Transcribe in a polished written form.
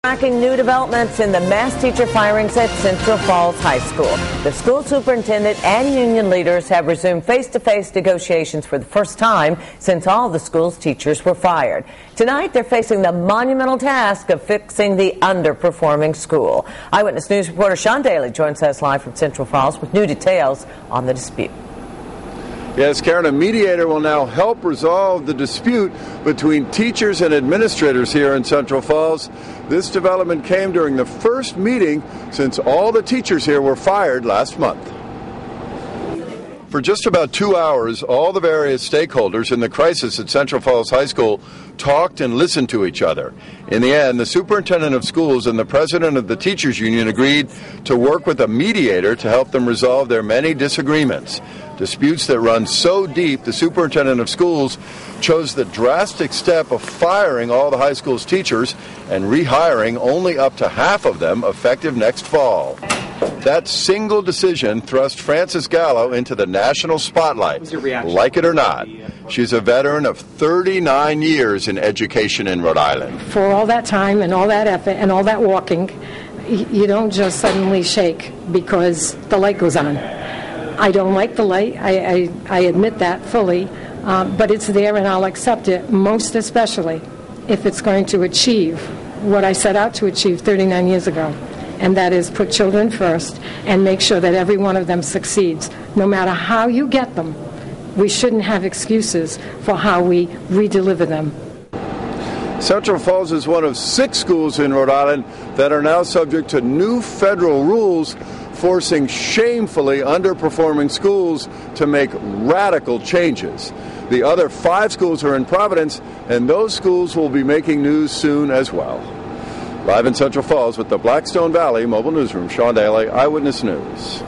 Tracking new developments in the mass teacher firings at Central Falls High School. The school superintendent and union leaders have resumed face-to-face negotiations for the first time since all the school's teachers were fired. Tonight, they're facing the monumental task of fixing the underperforming school. Eyewitness News reporter Sean Daly joins us live from Central Falls with new details on the dispute. Yes, Karen, a mediator will now help resolve the dispute between teachers and administrators here in Central Falls. This development came during the first meeting since all the teachers here were fired last month. For just about 2 hours, all the various stakeholders in the crisis at Central Falls High School talked and listened to each other. In the end, the superintendent of schools and the president of the teachers union agreed to work with a mediator to help them resolve their many disagreements. Disputes that run so deep, the superintendent of schools chose the drastic step of firing all the high school's teachers and rehiring only up to half of them effective next fall. That single decision thrust Frances Gallo into the national spotlight, like it or not. She's a veteran of 39 years in education in Rhode Island. For all that time and all that effort and all that walking, you don't just suddenly shake because the light goes on. I don't like the light, I admit that fully, but it's there and I'll accept it, most especially if it's going to achieve what I set out to achieve 39 years ago. And that is put children first and make sure that every one of them succeeds. No matter how you get them, we shouldn't have excuses for how we redeliver them. Central Falls is one of 6 schools in Rhode Island that are now subject to new federal rules forcing shamefully underperforming schools to make radical changes. The other 5 schools are in Providence, and those schools will be making news soon as well. Live in Central Falls with the Blackstone Valley Mobile Newsroom, Sean Daly, Eyewitness News.